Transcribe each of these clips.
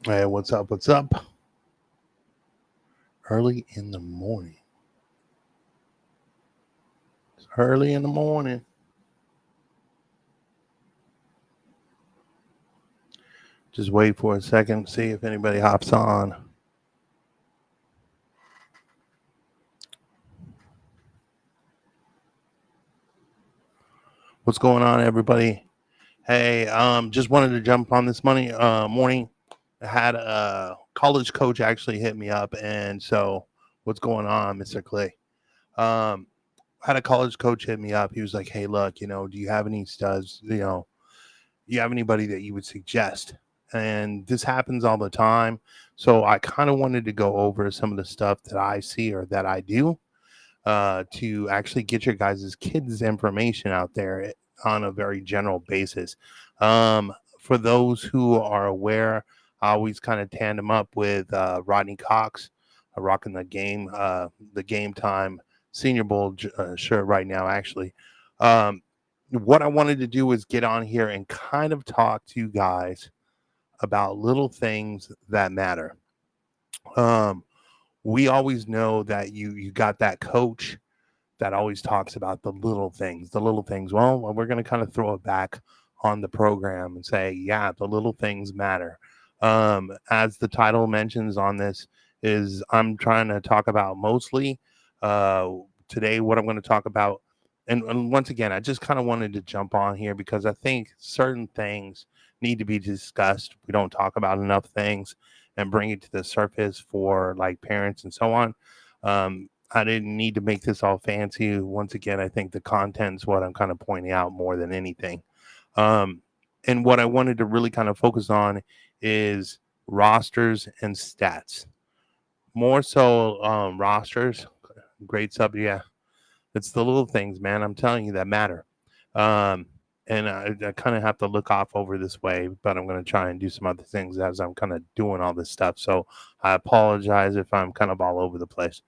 Hey, what's up? What's up? Early in the morning. It's early in the morning. Just wait for a second, see if anybody hops on. What's going on, everybody? Hey, just wanted to jump on this morning. I had a college coach actually hit me up, and so what's going on, Mr. Clay? Um, had a college coach hit me up. He was like, "Hey, look, do you have any studs? You have anybody that you would suggest?" And this happens all the time. So I kind of wanted to go over some of the stuff that I see or that I do to actually get your guys' kids' information out there on a very general basis. For those who are aware, I always kind of tandem up with Rodney Cox, rocking the game time Senior Bowl shirt right now, actually. Um, what I wanted to do is get on here and kind of talk to you guys about little things that matter. Um, we always know that you got that coach that always talks about the little things, the little things. Well, we're going to kind of throw it back on the program and say, yeah, the little things matter. As the title mentions on this, is I'm trying to talk about mostly uh, today what I'm going to talk about. And once again, I just kind of wanted to jump on here because I think certain things need to be discussed. We don't talk about enough things and bring it to the surface for like parents and so on. I didn't need to make this all fancy. Once again, I think the content's what I'm kind of pointing out more than anything. Um, and what I wanted to really kind of focus on is rosters and stats. More so rosters. Great sub, yeah. It's the little things, man. I'm telling you that matter. Um, and I kind of have to look off over this way, but I'm going to try and do some other things as I'm kind of doing all this stuff. So I apologize if I'm kind of all over the place.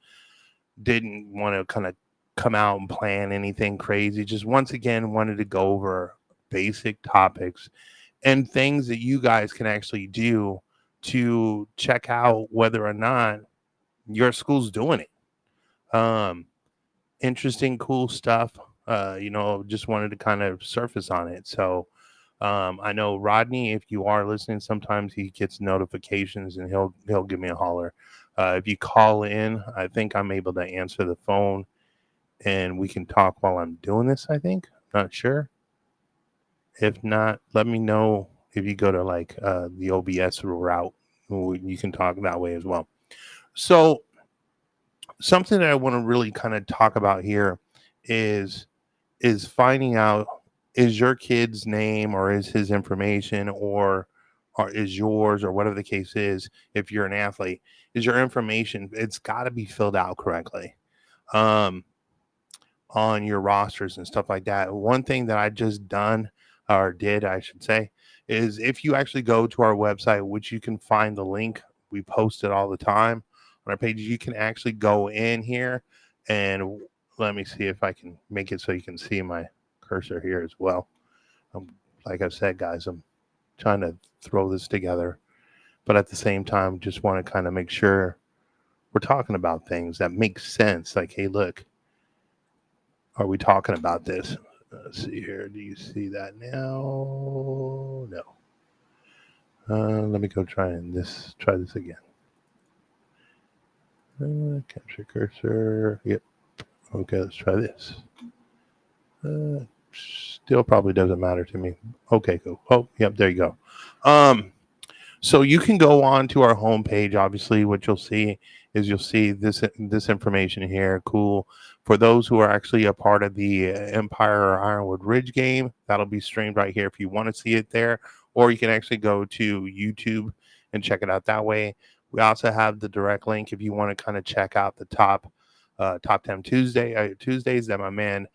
Didn't want to kind of come out and plan anything crazy. Just once again wanted to go over basic topics and things that you guys can actually do to check out whether or not your school's doing it. Interesting, cool stuff. Just wanted to kind of surface on it. So I know Rodney, if you are listening, sometimes he gets notifications and he'll give me a holler. If you call in, I think I'm able to answer the phone and we can talk while I'm doing this. I think, not sure. If not, let me know if you go to like the OBS route. You can talk that way as well. So something that I want to really kind of talk about here is finding out, is your kid's name or is his information or is yours or whatever the case is, if you're an athlete, is your information, it's got to be filled out correctly um on your rosters and stuff like that. One thing that I just done or did, I should say, is if you actually go to our website, which you can find the link, we post it all the time on our page, you can actually go in here and let me see if I can make it so you can see my cursor here as well. Like I said, guys, I'm trying to throw this together, but at the same time, just want to kind of make sure we're talking about things that make sense. Like, hey, look, are we talking about this? Let's see here. Do you see that now? No. Let me go try this again. Capture cursor. Yep. Okay, let's try this. Still probably doesn't matter to me. Okay, cool. Oh, yep, there you go. So you can go on to our homepage. Obviously, what you'll see is you'll see this information here. Cool. For those who are actually a part of the Empire or Ironwood Ridge game, that'll be streamed right here if you want to see it there, or you can actually go to YouTube and check it out that way. We also have the direct link if you want to kind of check out the top 10 Tuesdays that my man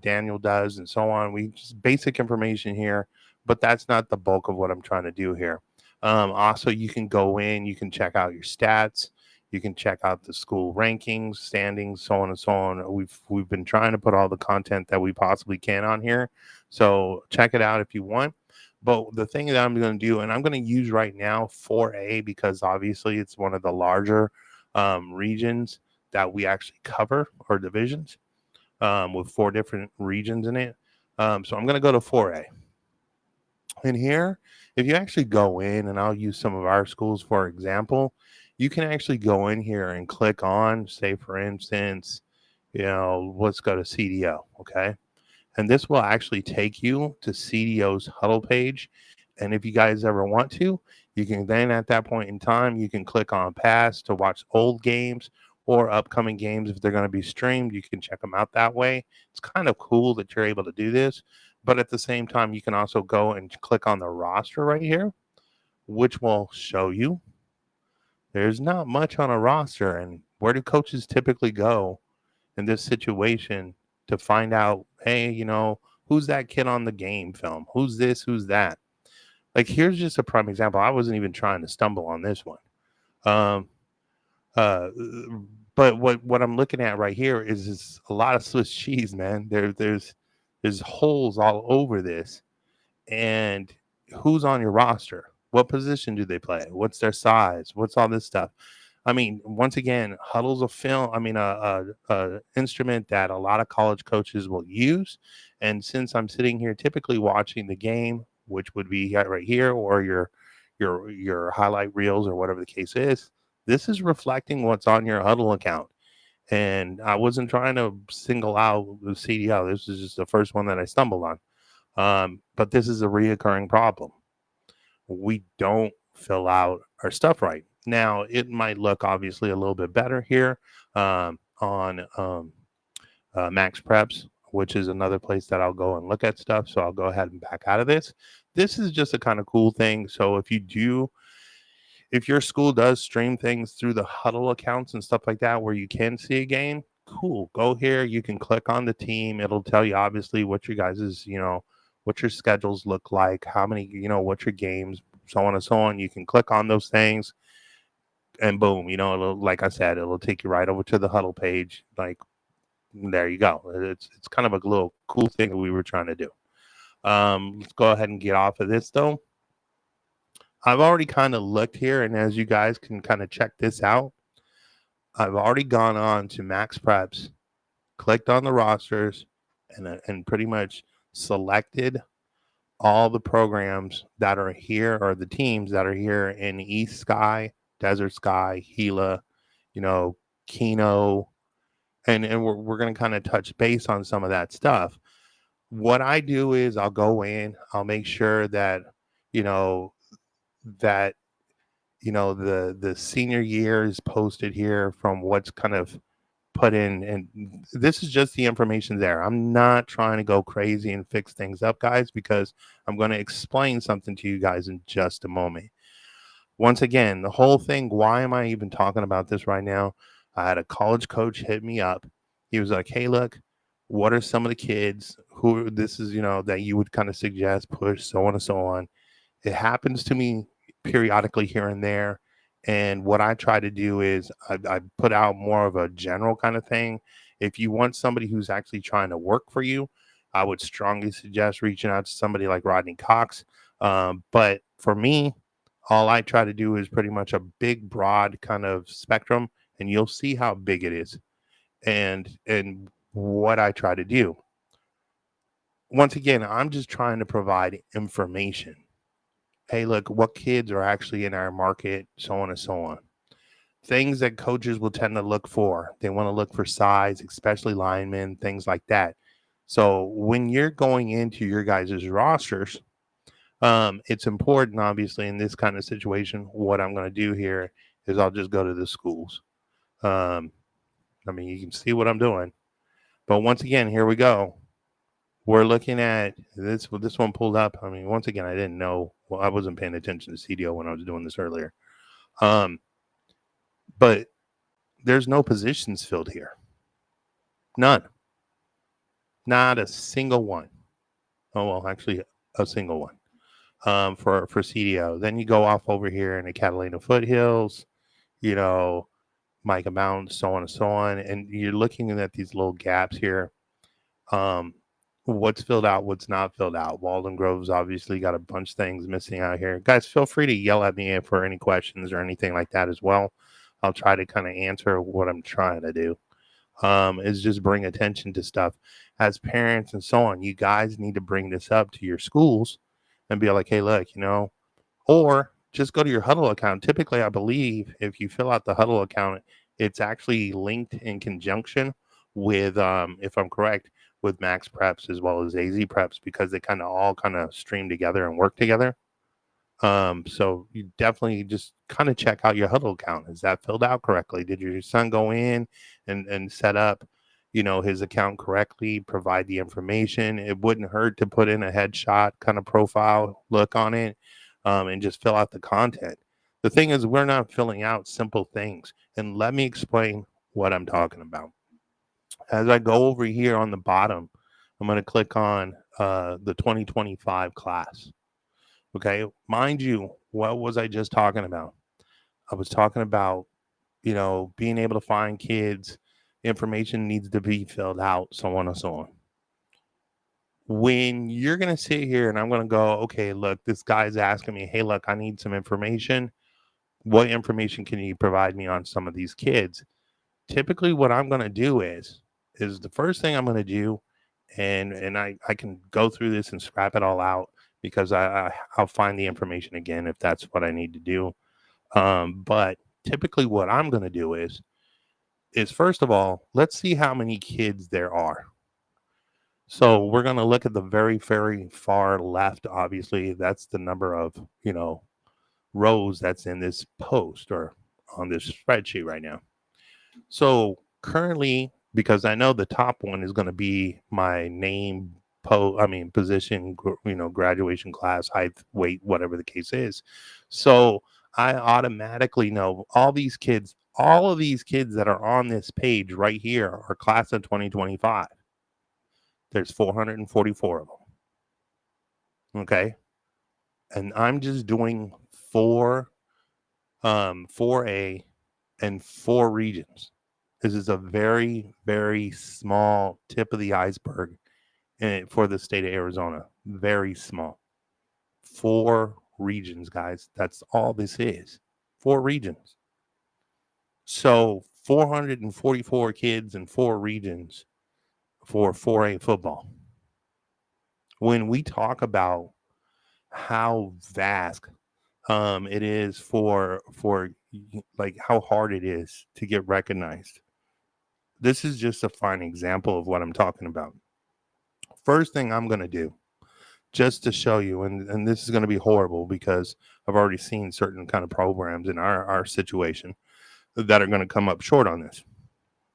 Daniel does and so on. We just basic information here, but that's not the bulk of what I'm trying to do here. Also, you can go in, you can check out your stats, you can check out the school rankings, standings, so on and so on. We've been trying to put all the content that we possibly can on here, so check it out if you want. But the thing that I'm going to do, and I'm going to use right now 4A because obviously it's one of the larger regions that we actually cover or divisions with 4 different regions in it. So I'm going to go to 4A. And here, if you actually go in, and I'll use some of our schools for example, you can actually go in here and click on, say, for instance, let's go to CDO. Okay. And this will actually take you to CDO's huddle page. And if you guys ever want to, you can then at that point in time, you can click on pass to watch old games or upcoming games. If they're going to be streamed, you can check them out that way. It's kind of cool that you're able to do this. But at the same time, you can also go and click on the roster right here, which will show you there's not much on a roster. And where do coaches typically go in this situation to find out, hey, who's that kid on the game film? Who's this? Who's that? Like, here's just a prime example. I wasn't even trying to stumble on this one. Um, uh, but what I'm looking at right here is a lot of Swiss cheese, man. There's holes all over this. And who's on your roster? What position do they play? What's their size? What's all this stuff? I mean, once again, huddle's a film. I mean, a instrument that a lot of college coaches will use. And since I'm sitting here, typically watching the game, which would be right here, or your highlight reels, or whatever the case is, this is reflecting what's on your huddle account. And I wasn't trying to single out the CDL. This is just the first one that I stumbled on. But this is a reoccurring problem. We don't fill out our stuff right. Now, it might look obviously a little bit better here on Max Preps, which is another place that I'll go and look at stuff. So I'll go ahead and back out of this. This is just a kind of cool thing. So if your school does stream things through the huddle accounts and stuff like that where you can see a game, cool. Go here. You can click on the team. It'll tell you obviously what your guys's, what your schedules look like, how many, what your games, so on and so on. You can click on those things and boom, like I said, it'll take you right over to the huddle page. Like, there you go. It's kind of a little cool thing that we were trying to do. Let's go ahead and get off of this though. I've already kind of looked here, and as you guys can kind of check this out, I've already gone on to Max Preps, clicked on the rosters, and pretty much selected all the programs that are here, or the teams that are here in East Sky, Desert Sky, Gila, Keno, and we're going to kind of touch base on some of that stuff. What I do is I'll go in, I'll make sure that, you know, that the senior year is posted here from what's kind of put in, and this is just the information there. I'm not trying to go crazy and fix things up, guys, because I'm going to explain something to you guys in just a moment. Once again, the whole thing, why am I even talking about this right now? I had a college coach hit me up. He was like, hey, look, what are some of the kids who this is, that you would kind of suggest, push, so on and so on. It happens to me periodically here and there. And what I try to do is I put out more of a general kind of thing. If you want somebody who's actually trying to work for you, I would strongly suggest reaching out to somebody like Rodney Cox. But for me, all I try to do is pretty much a big, broad kind of spectrum, and you'll see how big it is. And what I try to do. Once again, I'm just trying to provide information. Hey, look, what kids are actually in our market, so on and so on. Things that coaches will tend to look for. They want to look for size, especially linemen, things like that. So when you're going into your guys' rosters, it's important, obviously, in this kind of situation. What I'm going to do here is I'll just go to the schools. I mean, you can see what I'm doing. But once again, here we go. We're looking at this. This one pulled up. I mean, once again, I didn't know. Well, I wasn't paying attention to CDO when I was doing this earlier. But there's no positions filled here. None. Not a single one. Oh, well, actually, a single one for CDO. Then you go off over here in the Catalina Foothills, Micah Mountain, so on and so on. And you're looking at these little gaps here. what's filled out, what's not filled out. Walden Grove's obviously got a bunch of things missing out here. Guys, feel free to yell at me for any questions or anything like that as well. I'll try to kind of answer what I'm trying to do. Is just bring attention to stuff as parents and so on. You guys need to bring this up to your schools and be like, hey, look, or just go to your Huddle account. Typically, I believe if you fill out the Huddle account, it's actually linked in conjunction with, if I'm correct, with Max Preps as well as AZ Preps, because they all stream together and work together. So you definitely just kind of check out your Huddle account. Is that filled out correctly? Did your son go in and set up, his account correctly, provide the information? It wouldn't hurt to put in a headshot kind of profile look on it, and just fill out the content. The thing is, we're not filling out simple things. And let me explain what I'm talking about. As I go over here on the bottom, I'm going to click on the 2025 class. Okay. Mind you, what was I just talking about? I was talking about, being able to find kids, information needs to be filled out, so on and so on. When you're going to sit here and I'm going to go, okay, look, this guy's asking me, hey, look, I need some information. What information can you provide me on some of these kids? Typically, what I'm going to do is the first thing I'm going to do, and I can go through this and scrap it all out because I'll find the information again if that's what I need to do. But typically, what I'm going to do is first of all, let's see how many kids there are. So we're going to look at the very, very far left. Obviously, that's the number of, rows that's in this post or on this spreadsheet right now. So currently, because I know the top one is going to be my name, position, graduation class, height, weight, whatever the case is. So I automatically know all of these kids that are on this page right here are class of 2025. There's 444 of them. Okay. And I'm just doing 4A and 4 regions. This is a very, very small tip of the iceberg for the state of Arizona. Very small. 4 regions, guys. That's all this is. 4 regions. So 444 kids in 4 regions for 4A football. When we talk about how vast it is for like how hard it is to get recognized, this is just a fine example of what I'm talking about. First thing I'm going to do, just to show you, and this is going to be horrible because I've already seen certain kind of programs in our situation that are going to come up short on this.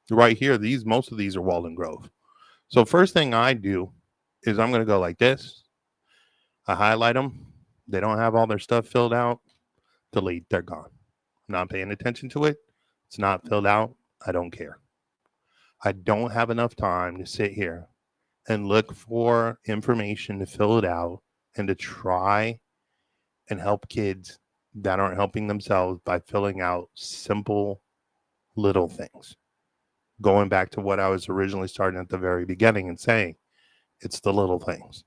Right here, most of these are Walden Grove. So first thing I do is I'm going to go like this. I highlight them. They don't have all their stuff filled out. Delete. They're gone. I'm not paying attention to it. It's not filled out. I don't care. I don't have enough time to sit here and look for information to fill it out and to try and help kids that aren't helping themselves by filling out simple little things. Going back to what I was originally starting at the very beginning and saying, it's the little things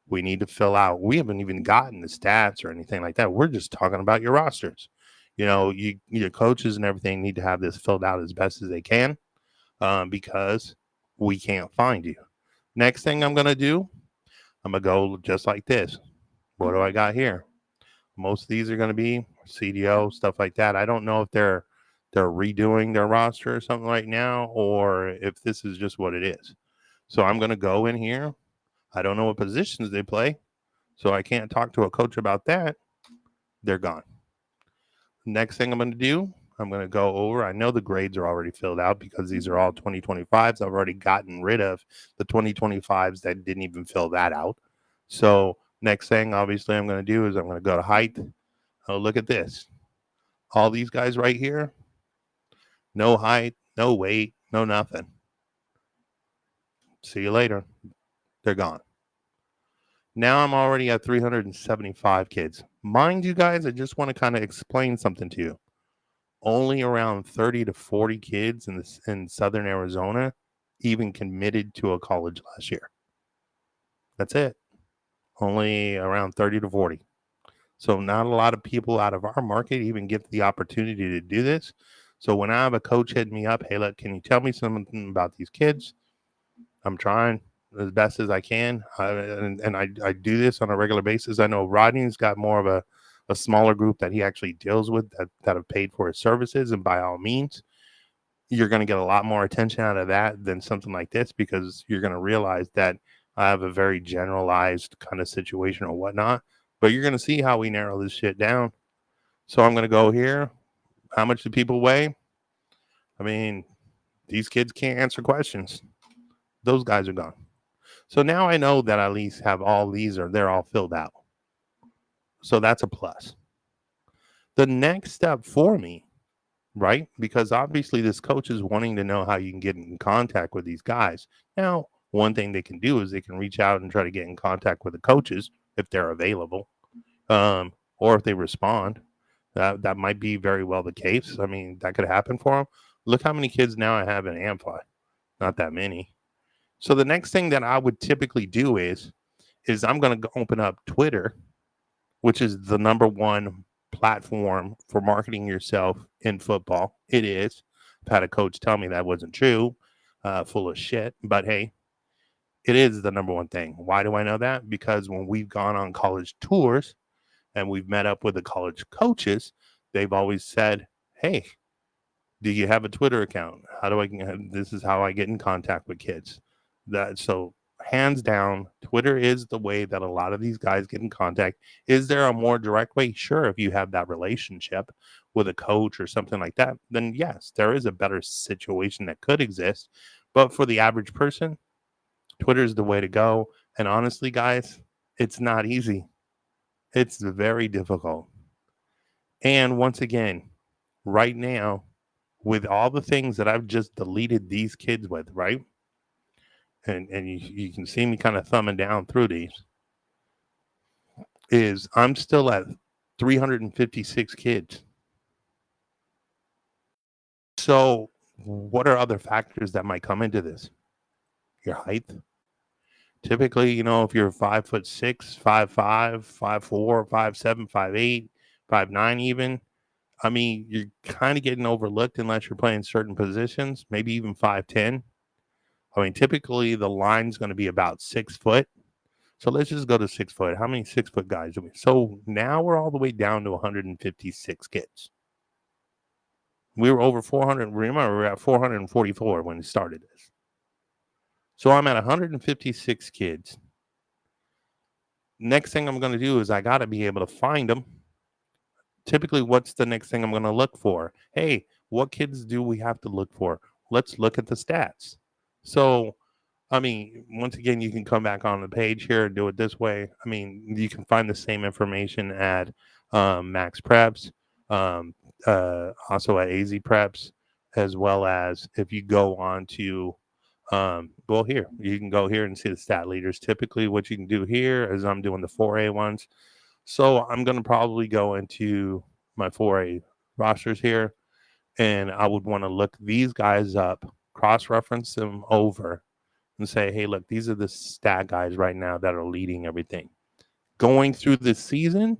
we need to fill out. We haven't even gotten the stats or anything like that. We're just talking about your rosters. Your coaches and everything need to have this filled out as best as they can, because we can't find you. Next thing I'm going to do, I'm going to go just like this. What do I got here? Most of these are going to be CDO, stuff like that. I don't know if they're redoing their roster or something right now, or if this is just what it is. So I'm going to go in here. I don't know what positions they play, so I can't talk to a coach about that. They're gone. Next thing I'm going to do, I'm going to go over. I know the grades are already filled out because these are all 2025s. I've already gotten rid of the 2025s that didn't even fill that out. So next thing, obviously, I'm going to do is I'm going to go to height. Oh, look at this. All these guys right here, no height, no weight, no nothing. See you later. They're gone. Now I'm already at 375 kids. Mind you guys, I just want to kind of explain something to you. Only around 30 to 40 kids in Southern Arizona even committed to a college last year. That's it. Only around 30 to 40. So not a lot of people out of our market even get the opportunity to do this. So when I have a coach hit me up, hey, look, can you tell me something about these kids? I'm trying as best as I can. And I do this on a regular basis. I know Rodney's got more of a smaller group that he actually deals with that have paid for his services. And by all means, you're going to get a lot more attention out of that than something like this, because you're going to realize that I have a very generalized kind of situation or whatnot. But you're going to see how we narrow this shit down. So I'm going to go here. How much do people weigh? I mean, these kids can't answer questions. Those guys are gone. So now I know that I at least have all these, or they're all filled out. So that's a plus. The next step for me, right? Because obviously this coach is wanting to know how you can get in contact with these guys. Now, one thing they can do is they can reach out and try to get in contact with the coaches if they're available, or if they respond. That might be very well the case. I mean, that could happen for them. Look how many kids now I have in Amphi. Not that many. So the next thing that I would typically do is I'm going to open up Twitter, which is the number one platform for marketing yourself in football. It is. I've had a coach tell me that wasn't true, full of shit. But hey, it is the number one thing. Why do I know that? Because when we've gone on college tours and we've met up with the college coaches, they've always said, hey, do you have a Twitter account? How do I this is how I get in contact with kids. So hands down, Twitter is the way that a lot of these guys get in contact. Is there a more direct way? Sure, if you have that relationship with a coach or something like that, then yes, there is a better situation that could exist. But for the average person, Twitter is the way to go. And honestly, guys, it's not easy. It's very difficult. And once again, right now, with all the things that I've just deleted these kids with, right? And you can see me kind of thumbing down through these, is I'm still at 356 kids. So what are other factors that might come into this? Your height. Typically, if you're 5'6", 5'5", 5'4", 5'7", 5'8", 5'9", even, I mean, you're kind of getting overlooked unless you're playing certain positions, maybe even 5'10". I mean, typically the line's going to be about 6 foot. So let's just go to 6 foot. How many 6 foot guys do we? So now we're all the way down to 156 kids. We were over 400. Remember, we were at 444 when we started this. So I'm at 156 kids. Next thing I'm going to do is I got to be able to find them. Typically, what's the next thing I'm going to look for? Hey, what kids do we have to look for? Let's look at the stats. So, I mean, once again, you can come back on the page here and do it this way. I mean, you can find the same information at Max Preps, also at AZ Preps, as well as if you go on to, well, here, you can go here and see the stat leaders. Typically, what you can do here is I'm doing the 4A ones. So I'm going to probably go into my 4A rosters here, and I would want to look these guys up, cross-reference them over, and say, hey, look, these are the stat guys right now that are leading everything. Going through the season,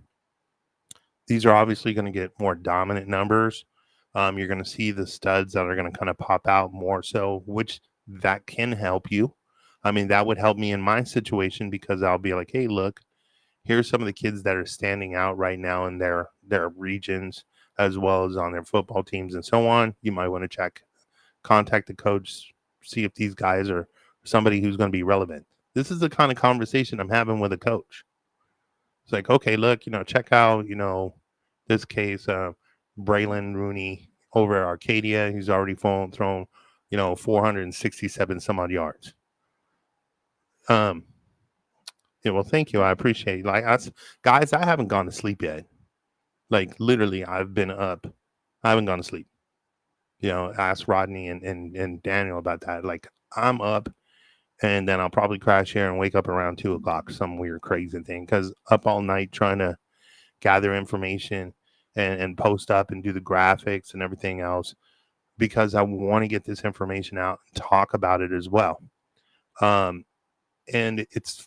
these are obviously going to get more dominant numbers. You're going to see the studs that are going to kind of pop out more so, which that can help you. I mean, that would help me in my situation, because I'll be like, hey, look, here's some of the kids that are standing out right now in their regions, as well as on their football teams and so on. You might want to contact the coach, see if these guys are somebody who's going to be relevant. This is the kind of conversation I'm having with a coach. It's like, okay, look, check out, this case, Braylon Rooney over at Arcadia. He's already thrown 467 some odd yards. Yeah, well, thank you. I appreciate it. Like, guys, I haven't gone to sleep yet. Like, literally, I've been up. I haven't gone to sleep. Ask Rodney and Daniel about that. Like, I'm up, and then I'll probably crash here and wake up around 2 o'clock, some weird crazy thing, because up all night trying to gather information and post up and do the graphics and everything else, because I want to get this information out and talk about it as well. And it's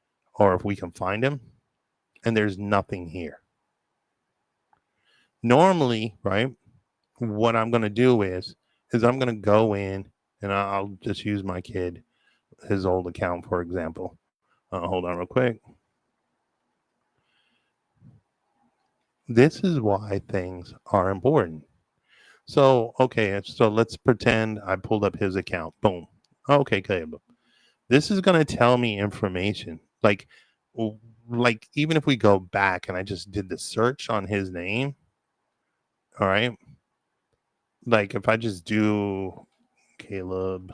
or if we can find him, and there's nothing here. Normally, right, what I'm going to do is I'm going to go in and I'll just use my kid, his old account, for example. Hold on real quick. This is why things are important. So, okay, so let's pretend I pulled up his account. Boom. Okay, Caleb. This is going to tell me information. Like even if we go back and I just did the search on his name, all right? Like if I just do Caleb,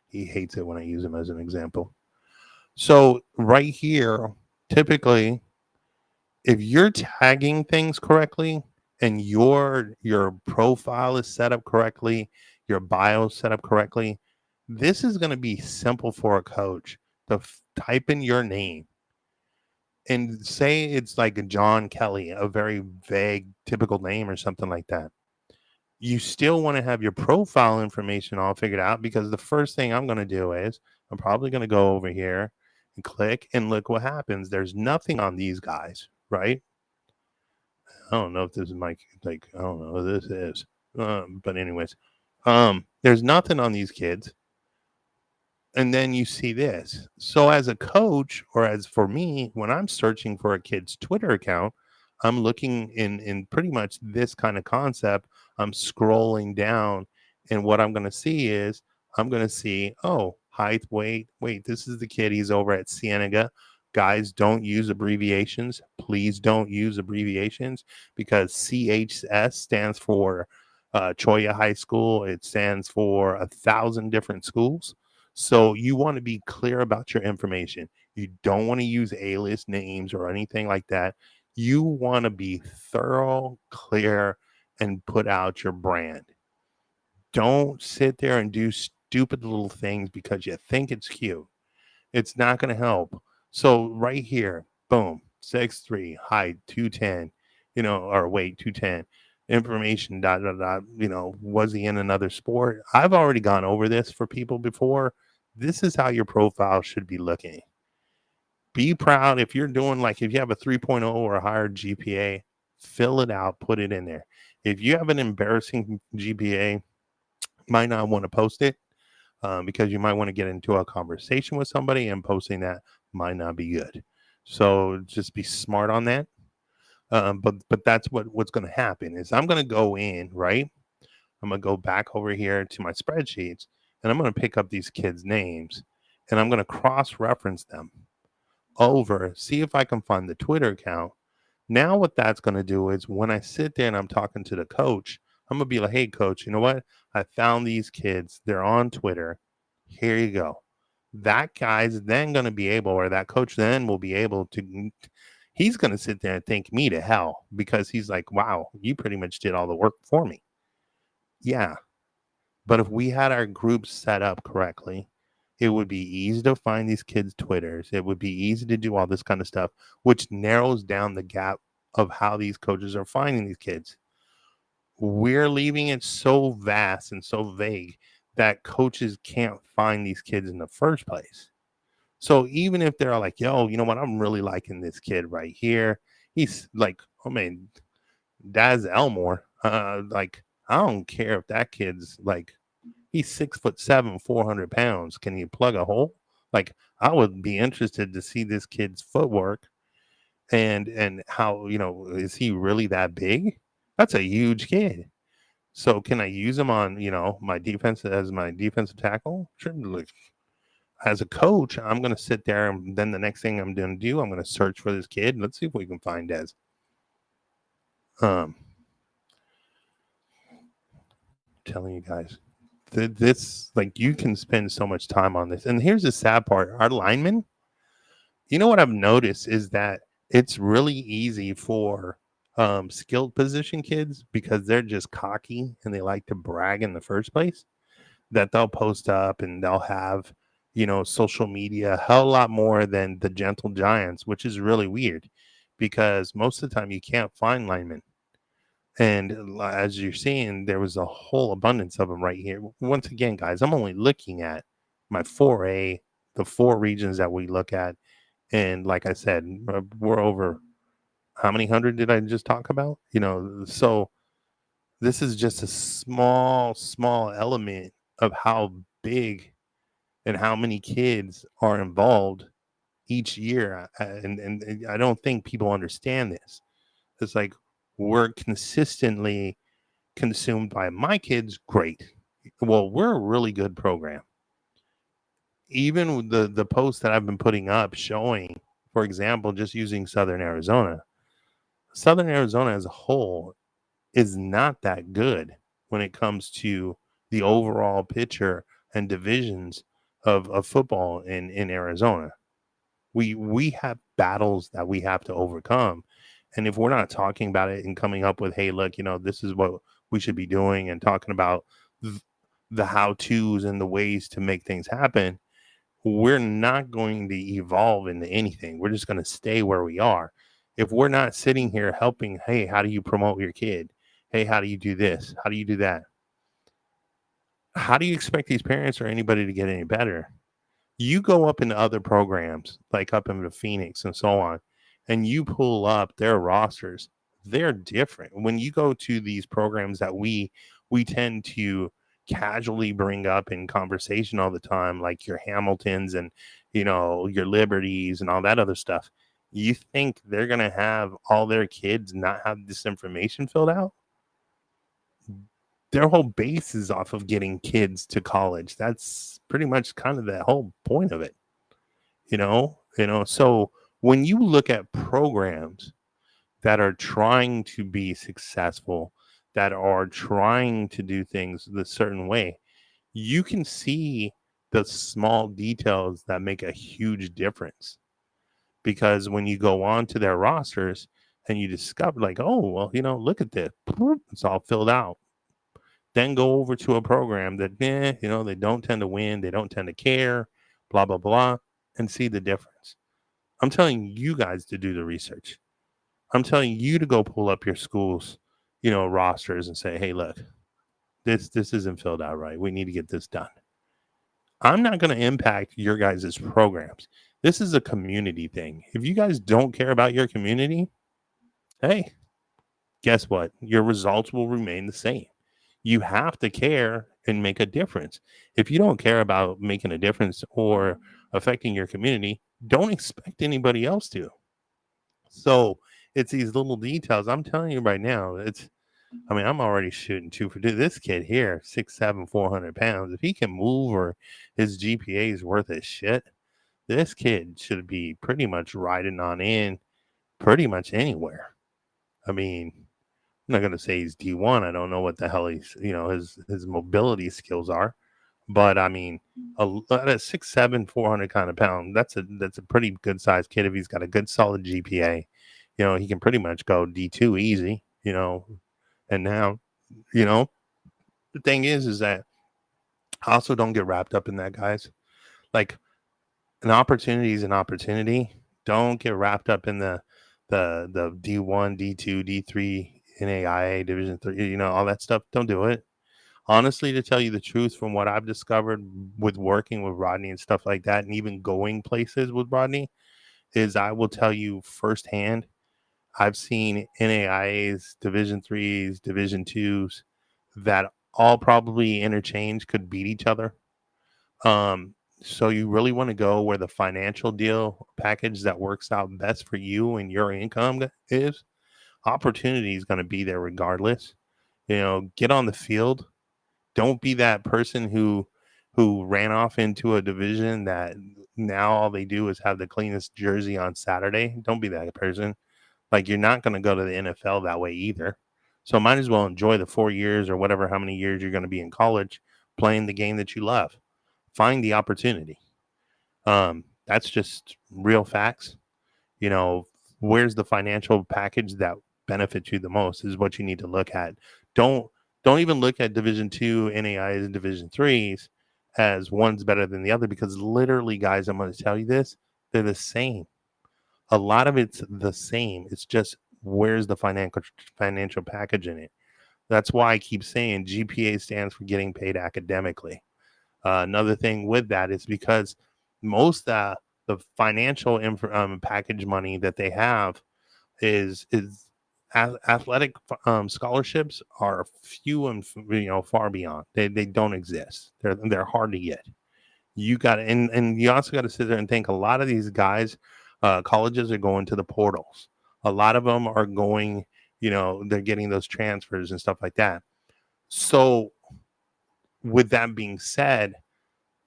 he hates it when I use him as an example. So right here, typically, if you're tagging things correctly and your profile is set up correctly, your bio is set up correctly, this is going to be simple for a coach to type in your name and say it's like a John Kelly, a very vague typical name or something like that. You still want to have your profile information all figured out, because the first thing I'm going to do is I'm probably going to go over here and click and look what happens. There's nothing on these guys, right? I don't know if this is my, like, I don't know what this is. But anyways, there's nothing on these kids. And then you see this. So as a coach, or as for me, when I'm searching for a kid's Twitter account, I'm looking in pretty much this kind of concept. I'm scrolling down, and what I'm going to see is I'm going to see, oh, height, weight. Wait, this is the kid. He's over at Cienega. Guys, don't use abbreviations. Please don't use abbreviations, because CHS stands for Choya High School. It stands for 1,000 different schools. So you want to be clear about your information. You don't want to use A-list names or anything like that. You want to be thorough, clear, and put out your brand. Don't sit there and do stupid little things because you think it's cute. It's not going to help. So right here, boom, 6'3", height 210, or weight 210, information, dot, dot, dot, was he in another sport? I've already gone over this for people before. This is how your profile should be looking. Be proud. If you're doing, like, if you have a 3.0 or a higher GPA, fill it out, put it in there. If you have an embarrassing GPA, might not want to post it, because you might want to get into a conversation with somebody, and posting that might not be good. So just be smart on that. But that's what's going to happen is I'm going to go in, right? I'm going to go back over here to my spreadsheets, and I'm going to pick up these kids' names, and I'm going to cross-reference them over, see if I can find the Twitter account. Now what that's going to do is when I sit there and I'm talking to the coach, I'm going to be like, hey, coach, you know what? I found these kids. They're on Twitter. Here you go. That guy's then going to be able, or that coach then will be able to, he's going to sit there and thank me to hell, because he's like, wow, you pretty much did all the work for me. Yeah. But if we had our groups set up correctly, it would be easy to find these kids' Twitters. It would be easy to do all this kind of stuff, which narrows down the gap of how these coaches are finding these kids. We're leaving it so vast and so vague that coaches can't find these kids in the first place. So even if they're like, yo, you know what? I'm really liking this kid right here. He's like, oh man, Daz Elmore. Like, I don't care if that kid's like, he's 6'7", 400 pounds. Can you plug a hole? Like, I would be interested to see this kid's footwork, and how, is he really that big? That's a huge kid. So can I use him on, my defense, as my defensive tackle? Sure. Like, as a coach, I'm going to sit there, and then the next thing I'm going to do, I'm going to search for this kid. Let's see if we can find Des. Telling you guys, this, like, you can spend so much time on this. And here's the sad part. Our linemen, what I've noticed is that it's really easy for skilled position kids, because they're just cocky and they like to brag in the first place, that they'll post up and they'll have, social media a hell lot more than the gentle giants, which is really weird, because most of the time you can't find linemen. And as you're seeing, there was a whole abundance of them right here. Once again, guys, I'm only looking at my 4A the 4 regions that we look at, and like I said, we're over how many hundred did I just talk about? So this is just a small element of how big and how many kids are involved each year. And I don't think people understand this. It's like we're consistently consumed by my kids. Great. Well, we're a really good program. Even with the posts that I've been putting up showing, for example, just using Southern Arizona as a whole is not that good when it comes to the overall picture and divisions of football in Arizona. We have battles that we have to overcome. And if we're not talking about it and coming up with, hey, look, this is what we should be doing, and talking about the how to's and the ways to make things happen, we're not going to evolve into anything. We're just going to stay where we are. If we're not sitting here helping, hey, how do you promote your kid? Hey, how do you do this? How do you do that? How do you expect these parents or anybody to get any better? You go up into other programs, like up into Phoenix and so on, and you pull up their rosters. They're different. When you go to these programs that we tend to casually bring up in conversation all the time, like your Hamiltons and your Liberties and all that other stuff, you think they're gonna have all their kids not have this information filled out? Their whole base is off of getting kids to college. That's pretty much kind of the whole point of it. So when you look at programs that are trying to be successful, that are trying to do things the certain way, you can see the small details that make a huge difference. Because when you go on to their rosters and you discover, like, oh, well, look at this, it's all filled out. Then go over to a program that, they don't tend to win, they don't tend to care, blah, blah, blah, and see the difference. I'm telling you guys to do the research. I'm telling you to go pull up your school's, rosters and say, hey, look, this isn't filled out right. We need to get this done. I'm not going to impact your guys' programs. This is a community thing. If you guys don't care about your community, hey, guess what? Your results will remain the same. You have to care and make a difference. If you don't care about making a difference or affecting your community, don't expect anybody else to. So it's these little details. I'm telling you right now, I'm already shooting 2 for 2. This kid here, 6'7", 400 pounds. If he can move or his GPA is worth his shit, this kid should be pretty much riding on in pretty much anywhere. I mean, I'm not going to say he's D1. I don't know what the hell his mobility skills are. But at a 6'7", 400 kind of pound, that's a pretty good sized kid. If he's got a good solid GPA, he can pretty much go D2 easy, and now, the thing is that I also don't get wrapped up in that, guys. Like, an opportunity is an opportunity. Don't get wrapped up in the D1, D2, D3, NAIA, Division 3, all that stuff. Don't do it. Honestly, to tell you the truth, from what I've discovered with working with Rodney and stuff like that, and even going places with Rodney, is I will tell you firsthand, I've seen NAIAs, Division 3s, Division 2s that all probably interchange, could beat each other. So you really want to go where the financial deal package that works out best for you and your income is. Opportunity is going to be there regardless. Get on the field. Don't be that person who ran off into a division that now all they do is have the cleanest jersey on Saturday. Don't be that person. Like, you're not going to go to the NFL that way either. So might as well enjoy the 4 years or whatever, how many years you're going to be in college playing the game that you love. Find the opportunity. That's just real facts. Where's the financial package that benefits you the most is what you need to look at. Don't even look at Division 2 NAIs and Division 3s as one's better than the other, because literally, guys, I'm going to tell you this, they're the same. A lot of it's the same. It's just, where's the financial package in it? That's why I keep saying GPA stands for getting paid academically. Another thing with that is because Most the financial package money that they have is athletic scholarships are few and far beyond. They don't exist. They're hard to get. You got and you also got to sit there and think a lot of these guys, colleges are going to the portals. A lot of them are going, they're getting those transfers and stuff like that. So with that being said,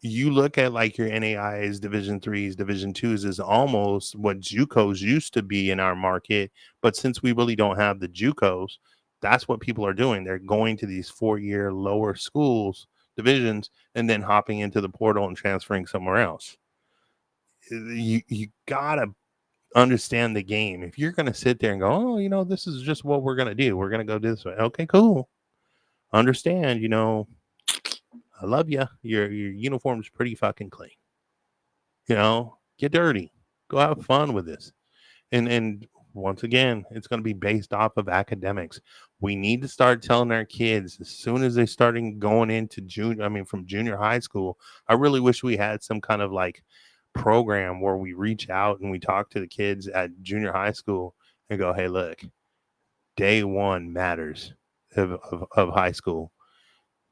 you look at like your NAIs, Division threes, Division twos is almost what JUCOs used to be in our market. But since we really don't have the JUCOs, that's what people are doing. They're going to these 4-year lower schools, divisions, and then hopping into the portal and transferring somewhere else. You gotta understand the game. If you're gonna sit there and go, oh, this is just what we're gonna do. We're gonna go this way. Okay, cool. Understand, I love you. Your uniform's pretty fucking clean. Get dirty. Go have fun with this. And once again, it's going to be based off of academics. We need to start telling our kids as soon as they starting going into from junior high school. I really wish we had some kind of like program where we reach out and we talk to the kids at junior high school and go, hey, look, day one matters of high school.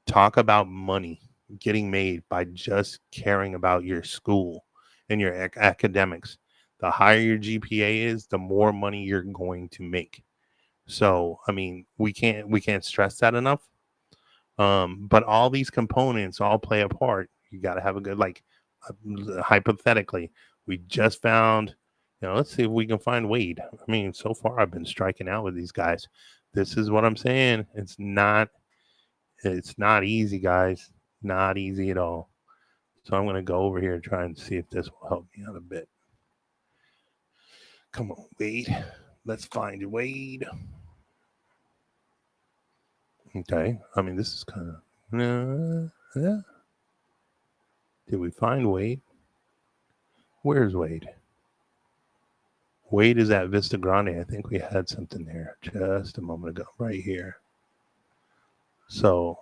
Talk about money getting made by just caring about your school and your academics. The higher your GPA is, the more money you're going to make. So, we can't stress that enough. But all these components all play a part. You got to have a good, hypothetically, we just found, let's see if we can find Wade. So far I've been striking out with these guys. This is what I'm saying. It's not easy, guys. Not easy at all. So I'm going to go over here and try and see if this will help me out a bit. Come on, Wade. Let's find Wade. Okay. This is kind of... yeah. Did we find Wade? Where's Wade? Wade is at Vista Grande. I think we had something there just a moment ago. Right here. So...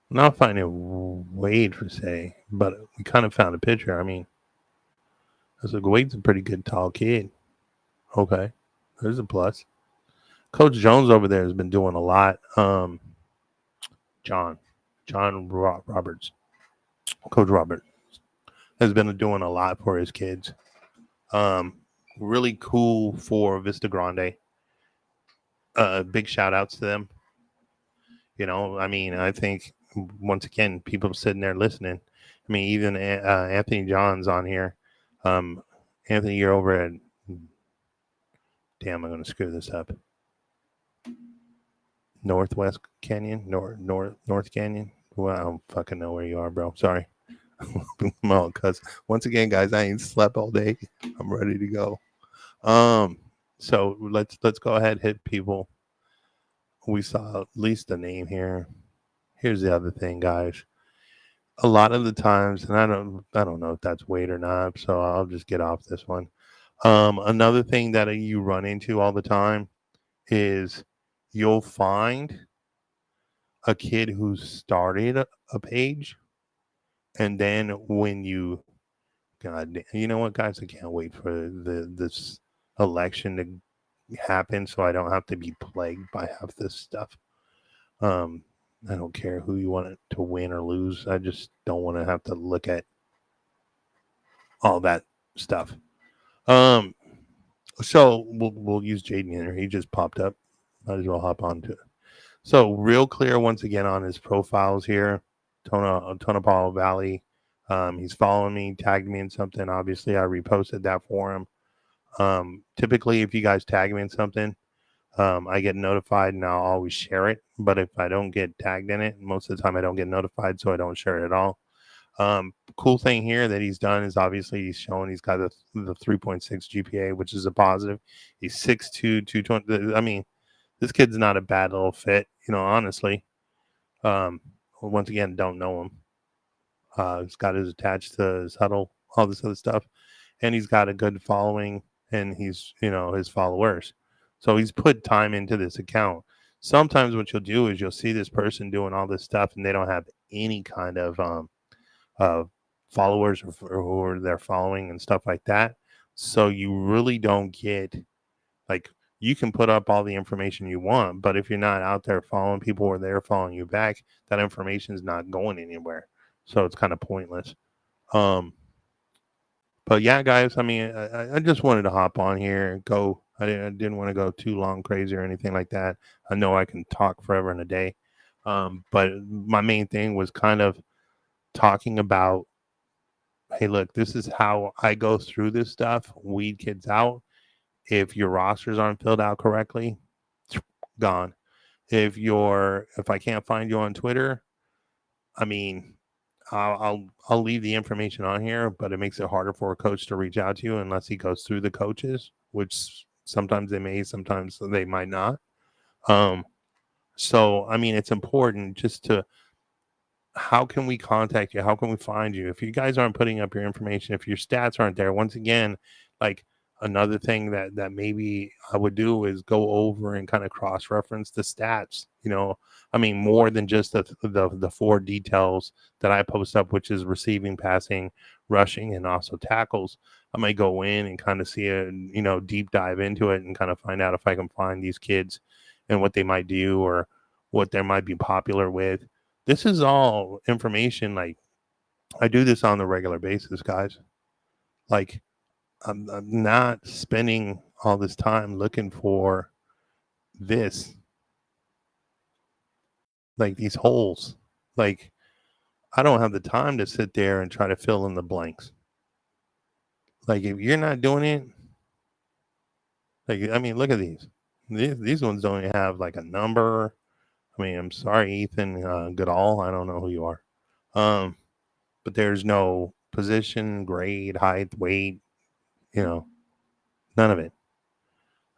I'm not finding Wade per se, but we kind of found a picture. I was like, Wade's a pretty good tall kid. Okay, there's a plus. Coach Jones over there has been doing a lot. John Roberts, Coach Robert has been doing a lot for his kids. Really cool for Vista Grande. Big shout outs to them. I think once again, people sitting there listening. Even Anthony John's on here. Anthony, you're over at. Damn, I'm going to screw this up. Northwest Canyon, North Canyon. Well, I don't fucking know where you are, bro. Sorry. Because once again, guys, I ain't slept all day. I'm ready to go. So let's go ahead, hit people. We saw at least the name here. Here's the other thing, guys. A lot of the times, and I don't know if that's Wade or not, so I'll just get off this one. Another thing that you run into all the time is you'll find a kid who started a page, and then when God, you know what, guys, I can't wait for this election to happen so I don't have to be plagued by half this stuff. I don't care who you want to win or lose. I just don't want to have to look at all that stuff. So we'll use Jaden here. He just popped up. Might as well hop on to it. So real clear once again on his profiles here. Tonopah Valley. He's following me, tagged me in something. Obviously, I reposted that for him. Typically, if you guys tag me in something, I get notified and I'll always share it. But if I don't get tagged in it, most of the time I don't get notified, so I don't share it at all. Cool thing here that he's done is obviously he's showing he's got the 3.6 GPA, which is a positive. He's 6'2", 220. This kid's not a bad little fit, honestly. Once again, don't know him. He's got his attached to his huddle, all this other stuff, and he's got a good following, and he's his followers. So he's put time into this account. Sometimes what you'll do is you'll see this person doing all this stuff, and they don't have any kind of followers or who they're following and stuff like that. So you really don't get like you can put up all the information you want, but if you're not out there following people or they're following you back, that information is not going anywhere. So it's kind of pointless. Um, but yeah, guys, I mean, I just wanted to hop on here and go. I didn't want to go too long crazy or anything like that. I know I can talk forever in a day. But my main thing was kind of talking about, hey, look, this is how I go through this stuff, weed kids out. If your rosters aren't filled out correctly, gone. If I can't find you on Twitter, I mean, I'll leave the information on here, but it makes it harder for a coach to reach out to you unless he goes through the coaches, which sometimes they may, sometimes they might not. So I mean, it's important just to how can we contact you? How can we find you? If you guys aren't putting up your information, if your stats aren't there, once again, like another thing that maybe I would do is go over and kind of cross reference the stats. I mean, more than just the four details that I post up, which is receiving, passing, rushing, and also tackles. I might go in and kind of see a deep dive into it and kind of find out if I can find these kids and what they might do or what they might be popular with. This is all information. Like I do this on the regular basis, guys. Like I'm not spending all this time looking for this, like these holes. Like I don't have the time to sit there and try to fill in the blanks. Like if you're not doing it, like I mean, look at these. These ones don't even have like a number. I mean, I'm sorry, Ethan Goodall. I don't know who you are. But there's no position, grade, height, weight, none of it.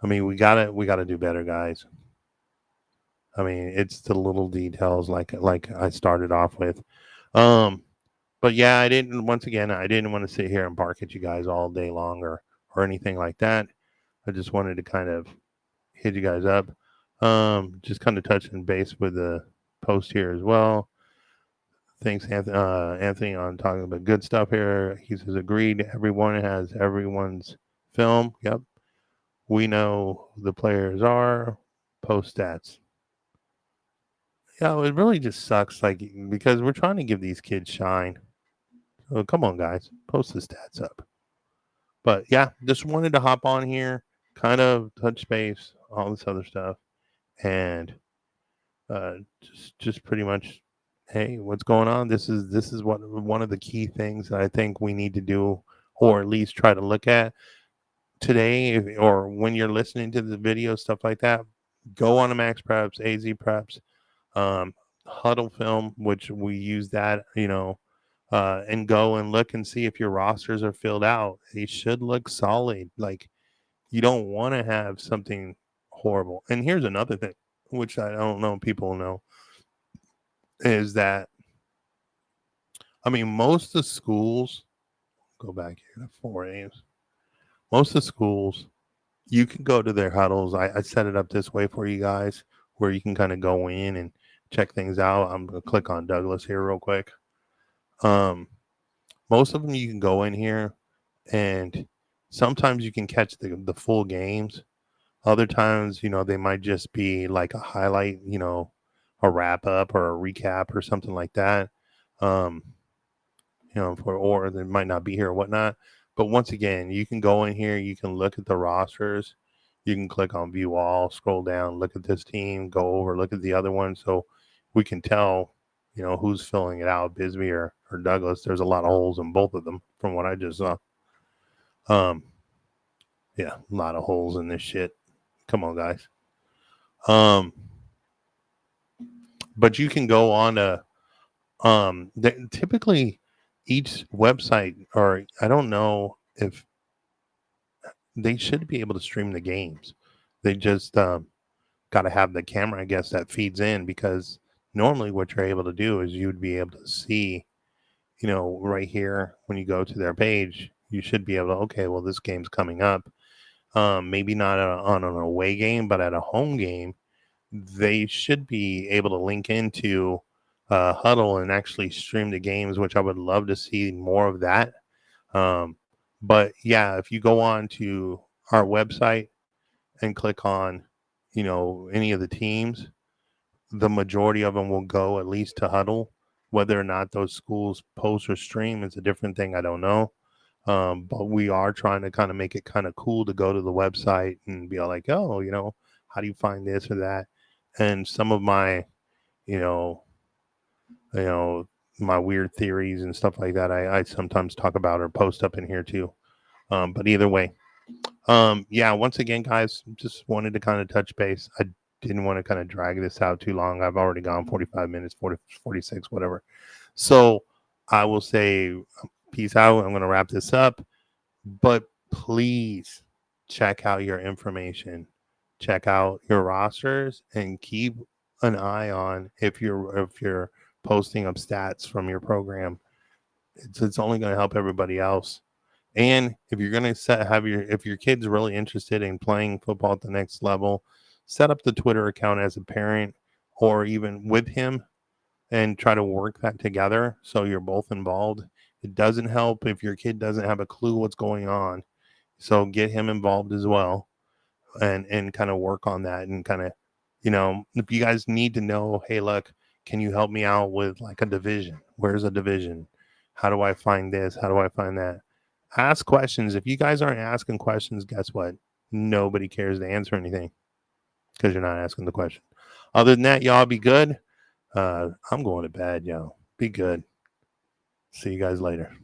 I mean, we gotta do better, guys. I mean, it's the little details like I started off with. Um, but yeah, I didn't want to sit here and bark at you guys all day long or anything like that. I just wanted to kind of hit you guys up. Just kind of touching base with the post here as well. Thanks, Anthony, on talking about good stuff here. He says, agreed. Everyone has everyone's film. Yep. We know who the players are. Post stats. Yeah, it really just sucks. Like, because we're trying to give these kids shine. So come on, guys. Post the stats up. But yeah, just wanted to hop on here, kind of touch base, all this other stuff. And just pretty much, hey, what's going on? This is what one of the key things that I think we need to do, or at least try to look at today, or when you're listening to the video, stuff like that. Go on to Max Preps, AZ Preps, um, Huddle Film, which we use that, and go and look and see if your rosters are filled out. They should look solid. Like you don't want to have something horrible. And here's another thing, which I don't know people know, is that I mean most of the schools go back here to 4A's. Most of the schools you can go to their huddles. I set it up this way for you guys where you can kind of go in and check things out. I'm gonna click on Douglas here real quick. Most of them you can go in here and sometimes you can catch the full games. Other times, they might just be like a highlight, a wrap up or a recap or something like that. Um, or they might not be here or whatnot. But once again, you can go in here, you can look at the rosters, you can click on view all, scroll down, look at this team, go over, look at the other one. So we can tell, who's filling it out, Bisbee or Douglas. There's a lot of holes in both of them from what I just saw. Yeah, a lot of holes in this shit. Come on, guys. But you can go on to typically each website, or I don't know if they should be able to stream the games. They just got to have the camera, I guess, that feeds in, because normally what you're able to do is you'd be able to see, right here when you go to their page, you should be able to, okay, well, this game's coming up. Maybe not on an away game, but at a home game, they should be able to link into Huddle and actually stream the games, which I would love to see more of that. But yeah, if you go on to our website and click on, any of the teams, the majority of them will go at least to Huddle. Whether or not those schools post or stream is a different thing. I don't know. But we are trying to kind of make it kind of cool to go to the website and be like, oh, how do you find this or that? And some of my, you know, you know, my weird theories and stuff like that, I sometimes talk about or post up in here too. But either way, yeah, once again, guys, just wanted to kind of touch base. I didn't want to kind of drag this out too long. I've already gone 45 minutes, 46, whatever. So I will say peace out. I'm going to wrap this up, but please check out your information, check out your rosters, and keep an eye on if you're posting up stats from your program. It's only going to help everybody else. And if you're going to if your kid's really interested in playing football at the next level, set up the Twitter account as a parent or even with him and try to work that together so you're both involved. It doesn't help if your kid doesn't have a clue what's going on. So get him involved as well and kind of work on that and kind of, if you guys need to know, hey, look, can you help me out with like a division? Where's a division? How do I find this? How do I find that? Ask questions. If you guys aren't asking questions, guess what? Nobody cares to answer anything because you're not asking the question. Other than that, y'all be good. I'm going to bed, y'all. Be good. See you guys later.